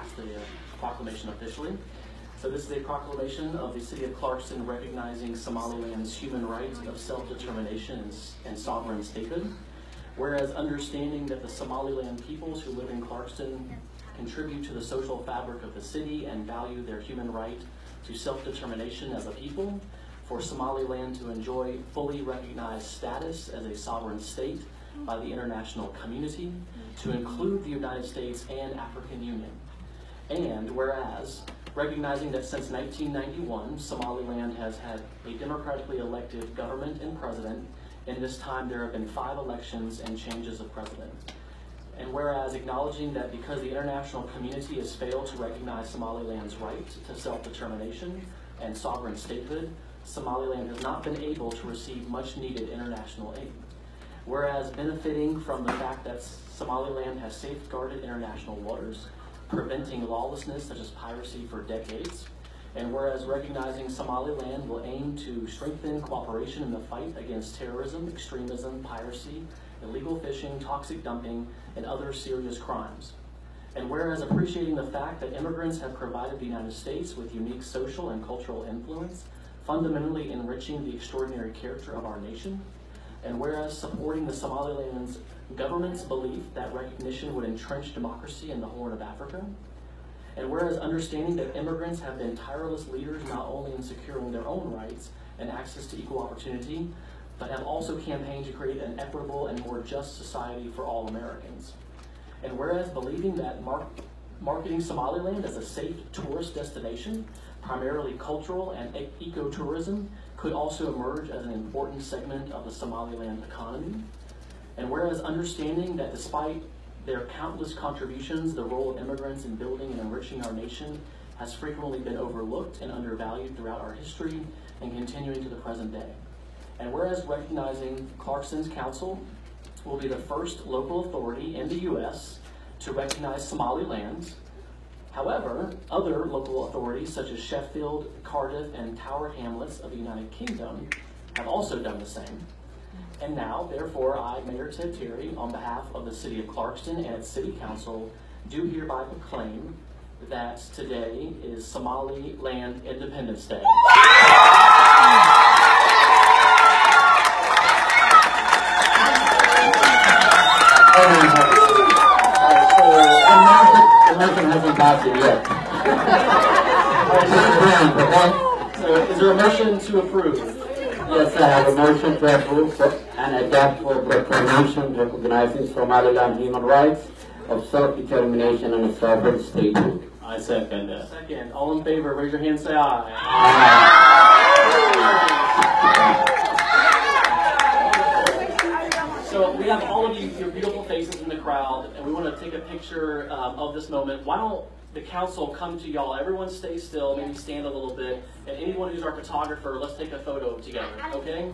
pass the proclamation officially. So this is a proclamation of the City of Clarkston recognizing Somaliland's human right of self-determination and sovereign statehood. Whereas understanding that the Somaliland peoples who live in Clarkston contribute to the social fabric of the city and value their human right to self-determination as a people, for Somaliland to enjoy fully recognized status as a sovereign state by the international community, to include the United States and African Union. And whereas recognizing that since 1991, Somaliland has had a democratically elected government and president. In this time, there have been 5 elections and changes of president. And whereas acknowledging that because the international community has failed to recognize Somaliland's right to self-determination and sovereign statehood, Somaliland has not been able to receive much needed international aid. Whereas benefiting from the fact that Somaliland has safeguarded international waters, preventing lawlessness such as piracy for decades, and whereas recognizing Somaliland will aim to strengthen cooperation in the fight against terrorism, extremism, piracy, illegal fishing, toxic dumping, and other serious crimes. And whereas appreciating the fact that immigrants have provided the United States with unique social and cultural influence, fundamentally enriching the extraordinary character of our nation, and whereas supporting the Somaliland's government's belief that recognition would entrench democracy in the Horn of Africa, and whereas understanding that immigrants have been tireless leaders not only in securing their own rights and access to equal opportunity, but have also campaigned to create an equitable and more just society for all Americans. And whereas believing that marketing Somaliland as a safe tourist destination, primarily cultural and ecotourism, could also emerge as an important segment of the Somaliland economy. And whereas understanding that despite their countless contributions, the role of immigrants in building and enriching our nation has frequently been overlooked and undervalued throughout our history and continuing to the present day. And whereas recognizing Clarkston's Council will be the first local authority in the U.S. to recognize Somaliland. However, other local authorities such as Sheffield, Cardiff, and Tower Hamlets of the United Kingdom have also done the same. And now, therefore, I, Mayor Ted Terry, on behalf of the City of Clarkston and its City Council, do hereby proclaim that today is Somaliland Independence Day. The motion hasn't passed it yet. So, is there a motion to approve? Yes, I have a motion to approve and adopt for proclamation recognizing Somaliland human rights of self-determination and a sovereign state. I second that. Second. All in favor, raise your hand, say aye. So we have all of you, your beautiful faces in the crowd, and we want to take a picture of this moment. Why don't the council come to y'all? Everyone stay still, maybe stand a little bit, and anyone who's our photographer, let's take a photo together, okay?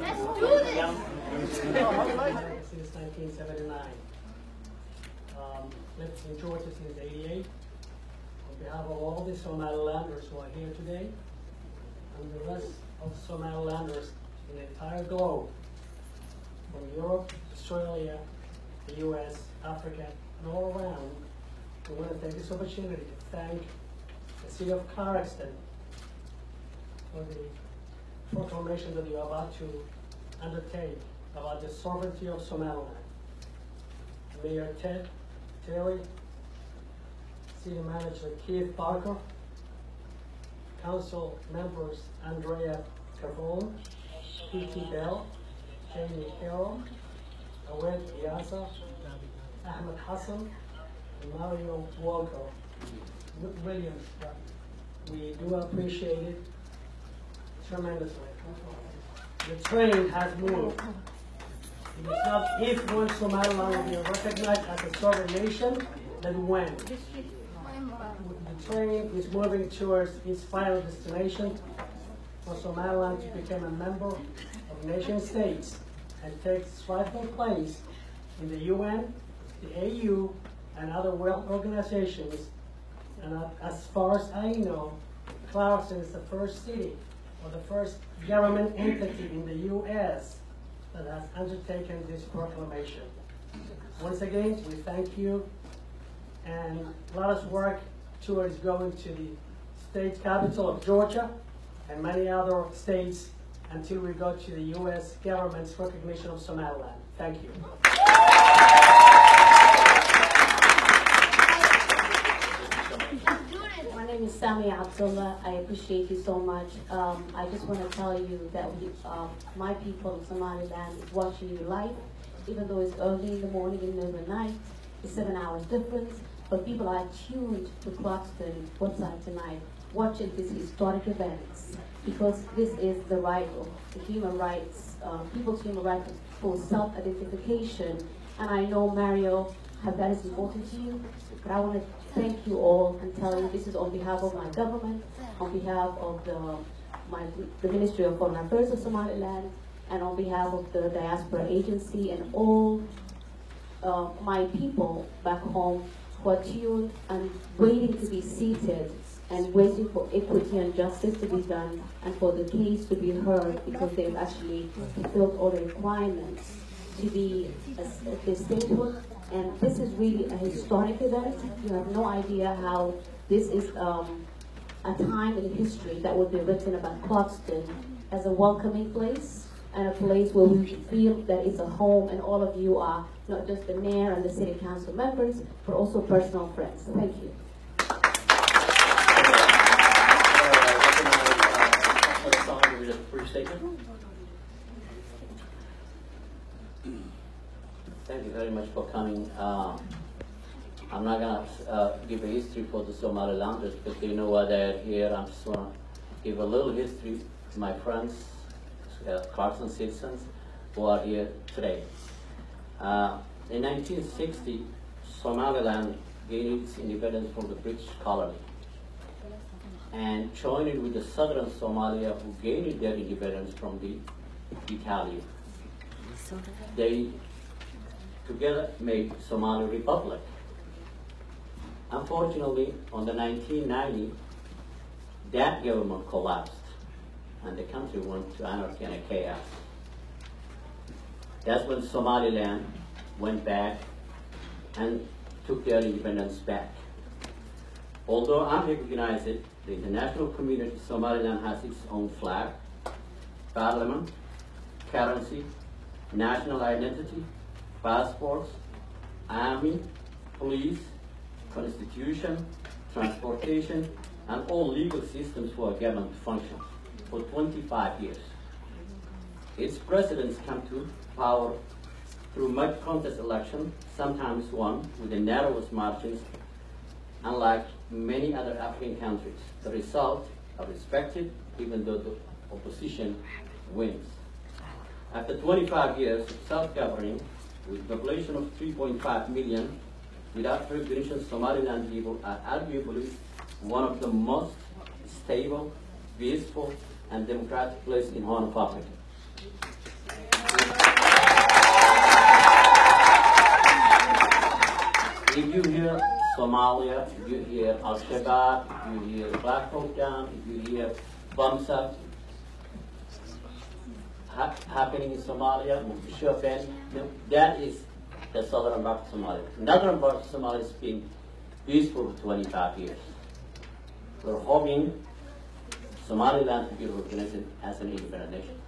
Let's do this! Yeah. Since 1979. Lived in Georgia since '88. On behalf of all the Somalilanders who are here today, and the rest of Somalilanders in the entire globe, from Europe, Australia, the US, Africa, and all around, we want to take this opportunity to thank the City of Clarkston for the proclamation that you are about to undertake about the sovereignty of Somaliland. Mayor Ted Terry, City Manager Keith Barker, Council members Andrea Cavone, P.T. Bell, Jamie Carroll, Awed Iasa, Ahmed Hassan, and Mario Walker Williams. We do appreciate it tremendously. The train has moved. It is not if one Somaliland will be recognized as a sovereign nation, then when. The train is moving towards its final destination for Somaliland to become a member of nation states and take its rightful place in the UN, the AU, and other world organizations. And as far as I know, Clarkston is the first city or the first government entity in the US that has undertaken this proclamation. Once again, we thank you and let us work towards going to the state capital of Georgia and many other states until we go to the U.S. government's recognition of Somaliland. Thank you. My name is Sami Abdullah. I appreciate you so much. I just want to tell you that my people of Somaliland is watching you live, even though it's early in the morning and middle of the night. It's 7 hours difference, but people are tuned to Clarkston website tonight, watching these historic events, because this is the right of the human rights, people's human rights for self-identification. And I know, Mario, how that is important to you, but I want to thank you all and tell you this is on behalf of my government, on behalf of the Ministry of Foreign Affairs of Somaliland, and on behalf of the Diaspora Agency and all my people back home who are tuned and waiting to be seated and waiting for equity and justice to be done and for the case to be heard, because they've actually fulfilled all the requirements to be a statehood. And this is really a historic event. You have no idea how this is a time in history that will be written about Clarkston as a welcoming place and a place where we feel that it's a home, and all of you are not just the mayor and the city council members, but also personal friends. Thank you. Thank you very much for coming. I'm not gonna give a history for the Somalilanders, but they know why they're here. I'm just gonna give a little history to my friends, Clarkston citizens who are here today. In 1960, Somaliland gained its independence from the British colony and joined with the southern Somalia, who gained their independence from the Italian. They together made Somali Republic. Unfortunately, on the 1990, that government collapsed and the country went to anarchy and chaos. That's when Somaliland went back and took their independence back. Although unrecognized, the international community, Somaliland has its own flag, parliament, currency, national identity, passports, army, police, constitution, transportation, and all legal systems for government to function for 25 years. Its presidents come to power through much contest election, sometimes won with the narrowest margins, unlike many other African countries. The results are respected even though the opposition wins. After 25 years of self-governing, with a population of 3.5 million, without recognition, Somaliland people are arguably one of the most stable, peaceful, and democratic places in Horn of Africa. If you hear Somalia, if you hear Al-Shabaab, if you hear Black Hawk Down, if you hear bombs up happening in Somalia, that is the southern part of Somalia. Northern part of Somalia has been peaceful for 25 years. We're hoping Somaliland to be recognized as an independent nation.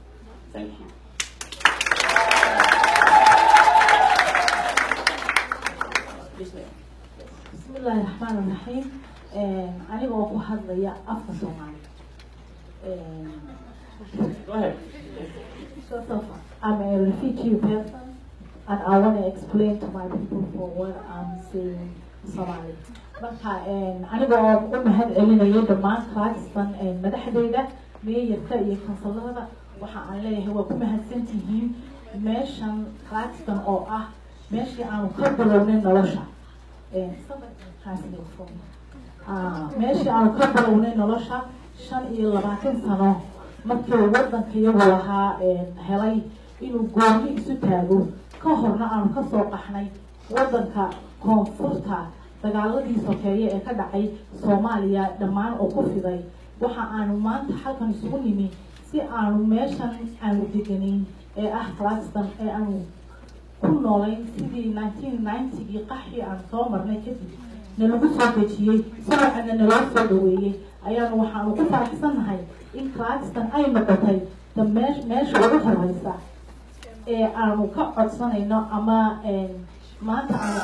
Thank you. بسم الله الرحمن الرحيم. أنا بقول هذا يا أفضل صومالي. Go ahead. First of all, I'm a refugee person, and I want to explain to my people for what I'm saying Somali. Marka aniga u mahad celinayo dhammaan Clarkston madaxdeyda meeyarka iyo kansalada waxa aan leeyahay waa ku mahadsantihiin meeshan Clarkston oo ah meeshii aan ka bilownay nolosha meeshii aan ka bilownay nolosha 25 sano markii wadankayagu lahaa helay inuu gooni isu taago ka horna aan ka soo qaxnay wadanka koonfurta dagaaladii sokeeye ee ka dhacay Soomaaliya dhammaan oo ku fiday waxa aanu maanta halkan isugu nimi si aanu meeshan aanu deganayn ee ah Clarkston ee aanu ku noolayn sidii 1990gii qaxii aan soo marnay kadib nalagu soo dejiyey sabacana naloo soo dhaweeyey ayaanu waxaanu ku faraxsannahay in Clarkston ay noqotay meesha ugu horeysa ee aanu ka codsanayno ama maanta aanu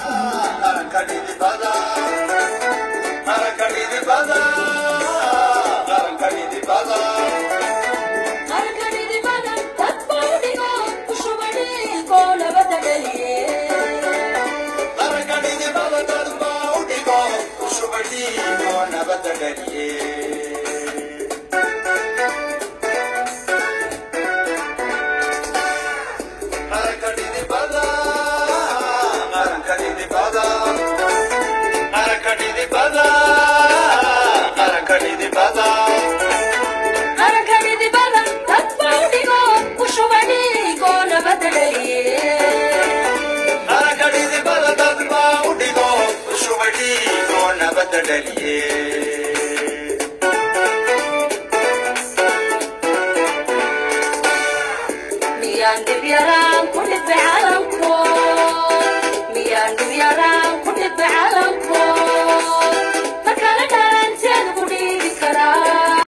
Miyan dib yaraan ku dhibay calanko, miyan dib yaraan